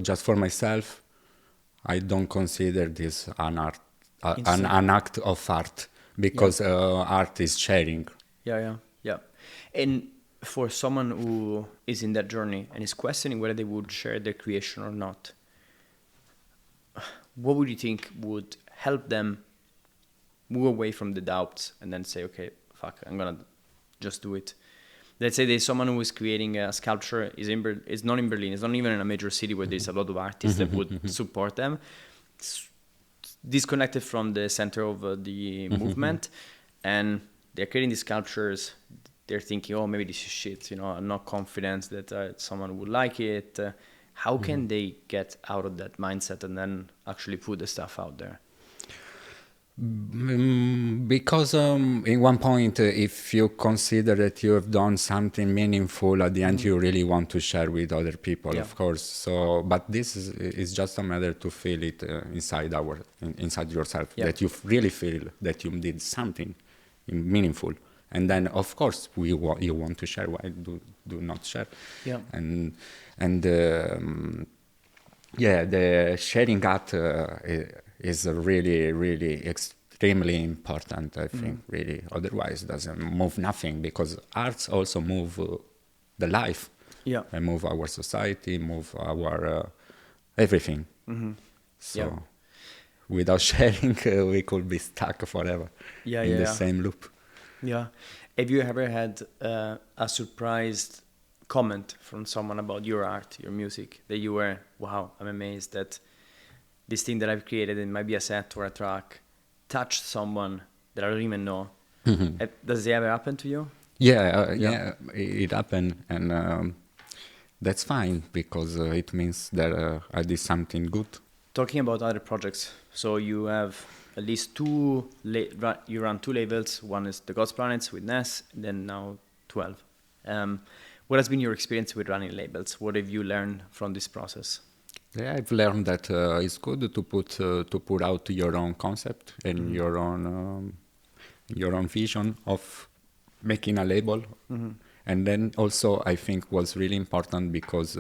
just for myself, I don't consider this an art, an act of art, because art is sharing. Yeah. And for someone who is in that journey and is questioning whether they would share their creation or not, what would you think would help them move away from the doubts and then say, okay, fuck, I'm gonna just do it? Let's say there's someone who is creating a sculpture, is not in Berlin, it's not even in a major city where there's a lot of artists that would support them. It's disconnected from the center of the movement, and they're creating these sculptures. They're thinking, oh, maybe this is shit, I'm not confident that someone would like it. How can they get out of that mindset and then actually put the stuff out there? Because in one point, if you consider that you have done something meaningful, at the end you really want to share with other people, of course. So, but this is just a matter to feel it inside yourself, that you really feel that you did something meaningful. And then, of course, you want to share. Why do not share? Yeah. And the sharing art is really, really extremely important, I think, really. Otherwise, it doesn't move nothing, because arts also move the life. Yeah. And move our society, move our everything. Mm-hmm. So without sharing, we could be stuck forever in the same loop. Yeah. Have you ever had a surprised comment from someone about your art, your music, that you were, wow, I'm amazed that this thing that I've created, it might be a set or a track, touched someone that I don't even know? Mm-hmm. Does it ever happen to you? Yeah, it happened, and that's fine, because it means that I did something good. Talking about other projects, so you have at least you run 2 labels. One is The God's Planets with Ness, and then now 12. What has been your experience with running labels? What have you learned from this process? Yeah, I've learned that it's good to put out your own concept and your own vision of making a label. Mm-hmm. And then also I think was really important, because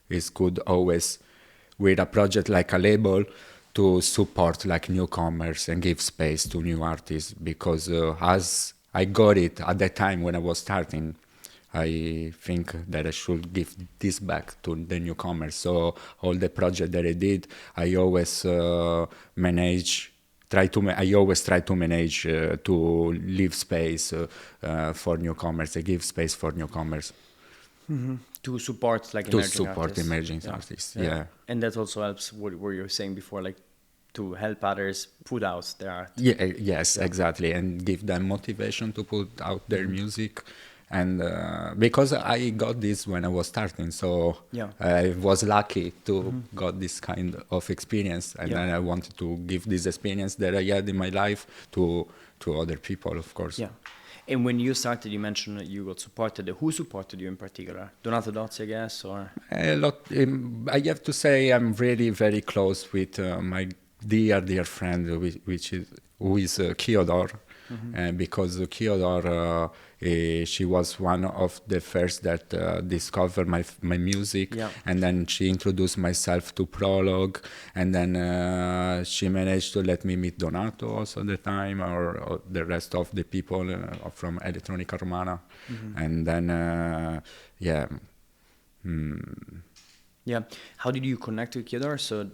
it's good always with a project like a label to support like newcomers and give space to new artists, because as I got it at the time when I was starting, I think that I should give this back to the newcomers. So all the project that I did, I always I always try to manage to leave space for newcomers. I give space for newcomers. Mm-hmm. To support like To emerging support artists. emerging artists, yeah. And that also helps what you were saying before, like to help others put out their art. Yes, exactly, and give them motivation to put out their music. And because I got this when I was starting, so I was lucky to got this kind of experience, and then I wanted to give this experience that I had in my life to other people, of course. Yeah. And when you started, you mentioned that you got supported. Who supported you in particular? Donato Dozzi, I guess, or A lot. I have to say I'm really very close with my dear friend, who is Kyodor, because Kyodor, she was one of the first that discovered my music, and then she introduced myself to Prologue, and then she managed to let me meet Donato also at the time, or the rest of the people from Elettronica Romana, and then How did you connect with Kyodor? So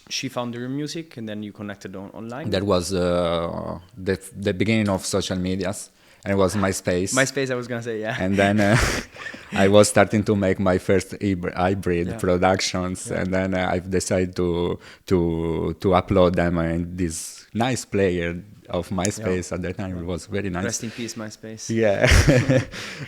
she found your music, and then you connected online? That was the beginning of social medias, and it was MySpace. MySpace, I was going to say, yeah. And then I was starting to make my first hybrid productions, and then I've decided to upload them in this nice player of MySpace. At that time. It was very nice. Rest in peace, MySpace. Yeah.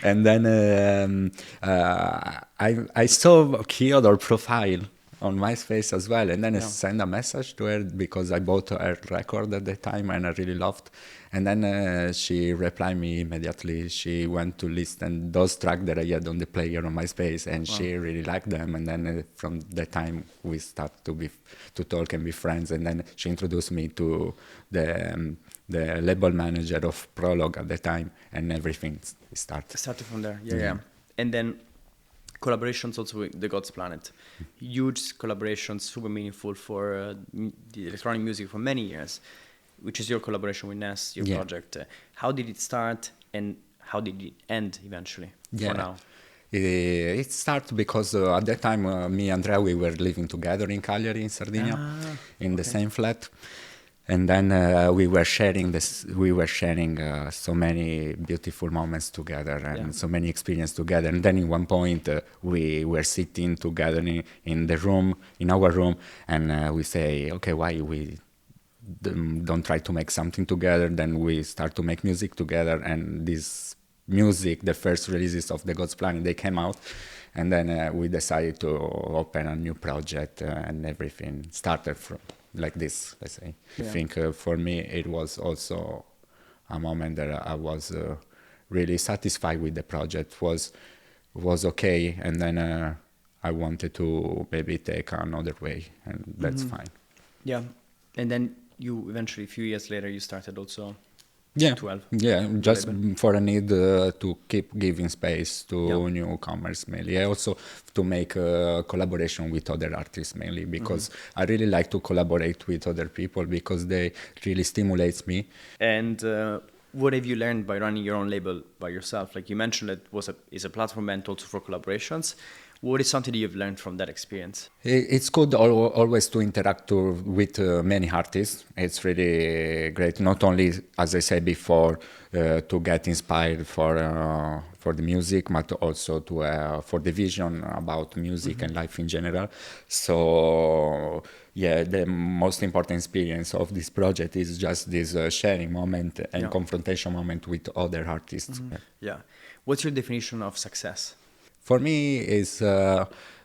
And then I saw Kyodor profile on MySpace as well, and then I sent a message to her because I bought her record at the time and I really loved. And then she replied me immediately. She went to listen those tracks that I had on the player on MySpace, and she really liked them. And then from that time we start to talk and be friends. And then she introduced me to the label manager of Prologue at the time, and everything started. Started from there, yeah. And then collaborations also with The God's Planet. Huge collaborations, super meaningful for the electronic music for many years, which is your collaboration with Ness, your project. How did it start, and how did it end eventually for now? It started because at that time me and Andrea, we were living together in Cagliari, in Sardinia, in the same flat. And then we were sharing so many beautiful moments together, and so many experiences together. And then in one point we were sitting together in our room, and we say, okay, why we don't try to make something together? Then we start to make music together, and this music, the first releases of The God's Planet, they came out. And then we decided to open a new project, and everything started from like this, let's say. I think for me it was also a moment that I was really satisfied with the project. Was okay, and then I wanted to maybe take another way, and that's fine. Yeah. And then you eventually, a few years later, you started also 12. Yeah, just for a need to keep giving space to newcomers mainly. I also to make collaboration with other artists mainly, because I really like to collaborate with other people because they really stimulates me. And what have you learned by running your own label by yourself? Like you mentioned, it is a platform meant also for collaborations. What is something that you've learned from that experience? It's good always to interact with many artists. It's really great, not only, as I said before, to get inspired for the music, but also for the vision about music and life in general. So, the most important experience of this project is just this sharing moment and confrontation moment with other artists. Yeah. What's your definition of success? For me, is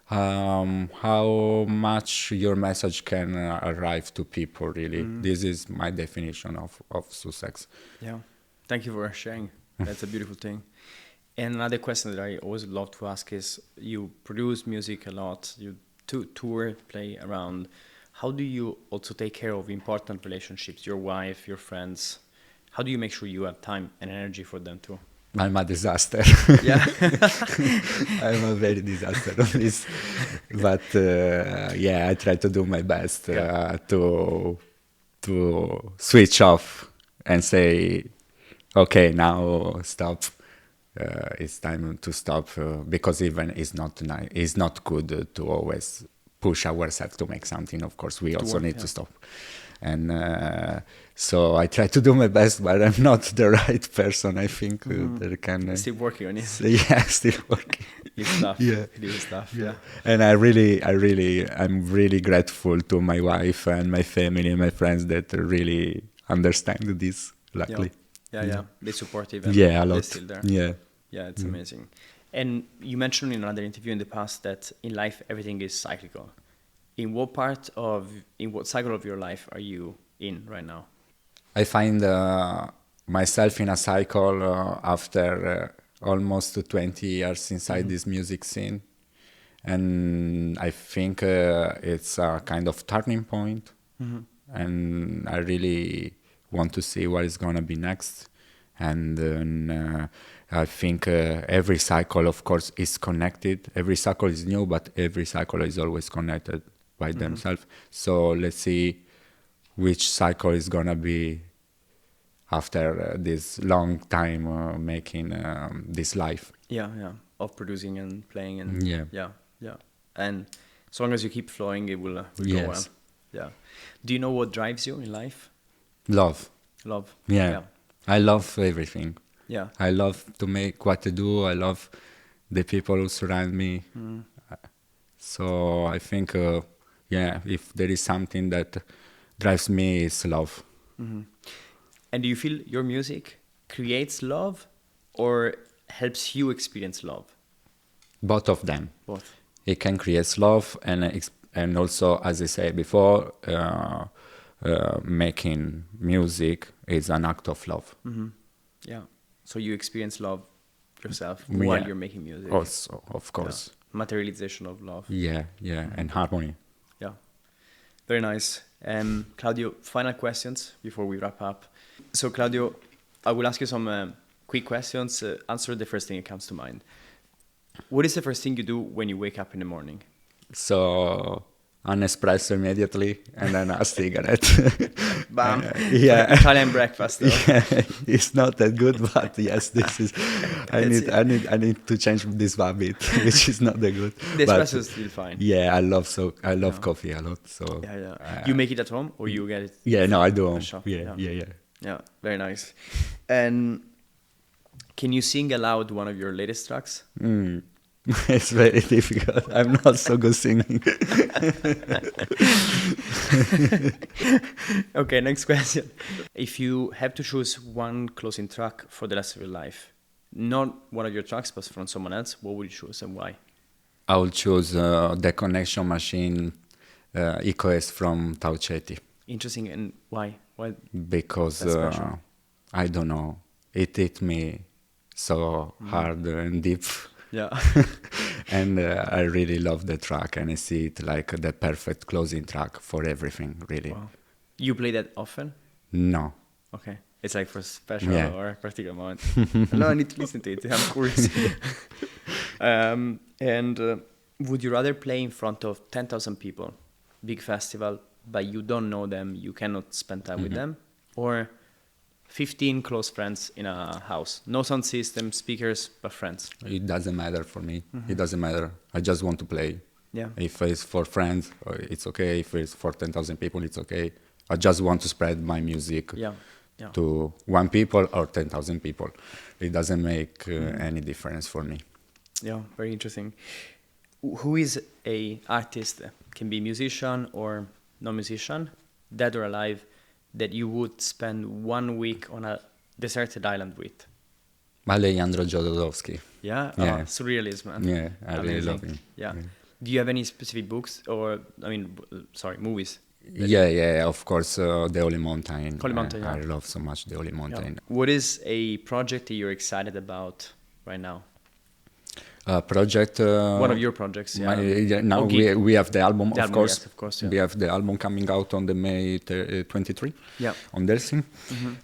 how much your message can arrive to people, really. This is my definition of success. Yeah. Thank you for sharing. That's a beautiful thing. And another question that I always love to ask is, you produce music a lot, you tour, play around. How do you also take care of important relationships, your wife, your friends? How do you make sure you have time and energy for them too? I'm a disaster. Yeah. I'm a very disaster on this. But yeah, I try to do my best to switch off and say, okay, now stop. It's time to stop because even it's not good to always push ourselves to make something. Of course, we also need to stop. And so I try to do my best, but I'm not the right person. I think there can still working on it. Yeah, still working. It's tough. Yeah. It is tough. Yeah. And I'm really grateful to my wife and my family and my friends that really understand this. Luckily. Yeah. They're supportive. And a lot. They're still there. Yeah, it's amazing. And you mentioned in another interview in the past that in life everything is cyclical. In what cycle of your life are you in right now? I find myself in a cycle after almost 20 years inside this music scene. And I think it's a kind of turning point. And I really want to see what is going to be next. And I think every cycle, of course, is connected. Every cycle is new, but every cycle is always connected by themselves. So let's see which cycle is going to be after this long time making this life. Yeah. Of producing and playing. And yeah. And as long as you keep flowing, it will go well. Yeah. Do you know what drives you in life? Love. Yeah. I love everything. Yeah. I love to make what I do. I love the people who surround me. So I think, if there is something that drives me, it's love. And do you feel your music creates love or helps you experience love? Both of them. Both. It can create love and also, as I said before, making music is an act of love. Yeah. So you experience love yourself while you're making music. Also, of course. Yeah. Materialization of love. Yeah, and harmony. Yeah. Very nice. Claudio, final questions before we wrap up. So Claudio, I will ask you some quick questions. Answer the first thing that comes to mind. What is the first thing you do when you wake up in the morning? So an espresso immediately and then a cigarette. Bam. Yeah. Italian breakfast. Yeah, it's not that good, but yes, this is. I need to change this habit, which is not that good. The espresso is still fine. Yeah, I love coffee a lot. So yeah. You make it at home or you get it? Yeah, no, I do home. Shop? Yeah. Yeah, very nice. And can you sing aloud one of your latest tracks? It's very difficult. I'm not so good singing. Okay, next question. If you have to choose one closing track for the rest of your life, not one of your tracks, but from someone else, what would you choose and why? I will choose the Connection Machine HoS from Tauceti. Interesting, and why? Why? Because I don't know. It hit me so hard and deep. Yeah. And I really love the track, and I see it like the perfect closing track for everything, really. Wow. You play that often? No. Okay. It's like for a special or a particular moment. No, I need to listen to it. I'm curious. And would you rather play in front of 10,000 people, big festival, but you don't know them, you cannot spend time with them, or 15 close friends in a house? No sound system, speakers, but friends. It doesn't matter for me. It doesn't matter. I just want to play. Yeah. If it's for friends, it's okay. If it's for 10,000 people, it's okay. I just want to spread my music to 1 people or 10,000 people. It doesn't make any difference for me. Yeah, very interesting. Who is a artist, can be musician or non-musician, dead or alive, that you would spend 1 week on a deserted island with? Alejandro Jodorowsky. Yeah? Yeah. Surrealist, man. Yeah, I really love him. Yeah. Do you have any specific books or, movies? Yeah, of course, The Holy Mountain. Holy Mountain, I love so much The Holy Mountain. Yeah. What is a project that you're excited about right now? project. One of your projects, yeah. Now we have the album, The of album, course. yes, of course, yeah. We have the album coming out on the May 23 Yeah. on Delsin.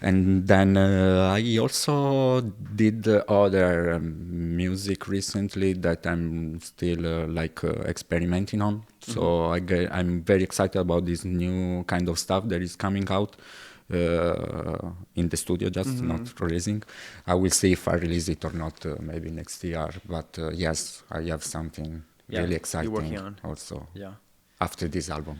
And then I also did other music recently that I'm still experimenting on. So I'm very excited about this new kind of stuff that is coming out. In the studio, just not releasing. I will see if I release it or not, maybe next year. But yes, I have something really exciting you're working on. also after this album.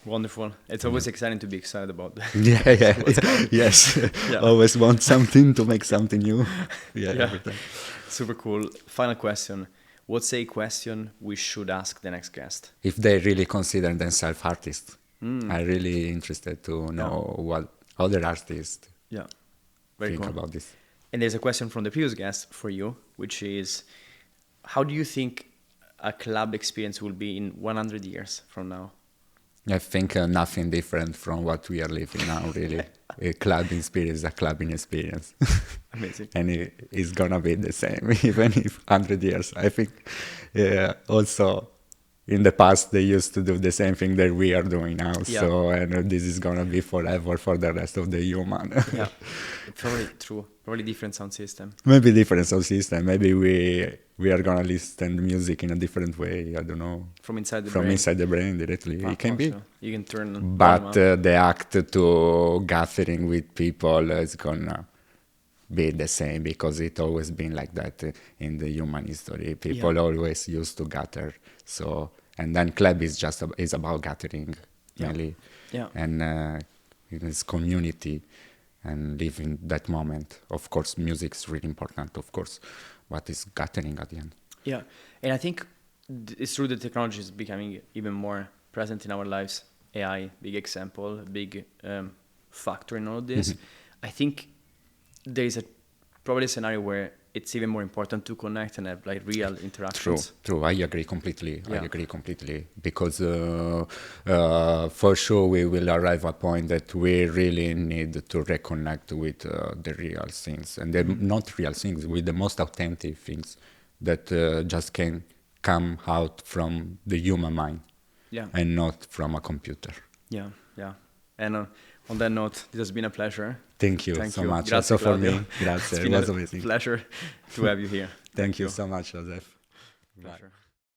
Wonderful. It's always exciting to be excited about that. Yes. Always want something to make something new. Every time. Super cool. Final question. What's a question we should ask the next guest? If they really consider themselves artists. I'm really interested to know what other artists Very think cool. about this. And there's a question from the previous guest for you, which is, how do you think a club experience will be in 100 years from now? I think nothing different from what we are living now, really. A clubbing experience is a clubbing experience. Amazing. And it's going to be the same, even if 100 years. I think also in the past they used to do the same thing that we are doing now. So, and this is going to be forever for the rest of the human. Probably true. Probably different sound system. Maybe different sound system. Maybe we are going to listen to music in a different way. I don't know. From inside the From brain. inside the brain directly. It can be. You can turn. But the act to gathering with people is going to be the same, because it always been like that in the human history. People always used to gather. So, and then club is just is about gathering mainly. And it's community and living that moment. Of course, music is really important, of course, but it's gathering at the end. Yeah, and I think it's true that technology is becoming even more present in our lives. AI, big example, big factor in all of this. I think there is probably a scenario where it's even more important to connect and have like real interactions. True. I agree completely. Because for sure we will arrive at a point that we really need to reconnect with the real things, and the not real things, with the most authentic things that just can come out from the human mind, and not from a computer. Yeah. And on that note, it has been a pleasure. Thank you so much. Also for me. Grazie. It was amazing. Pleasure to have you here. Thank you so much, Joseph. Pleasure.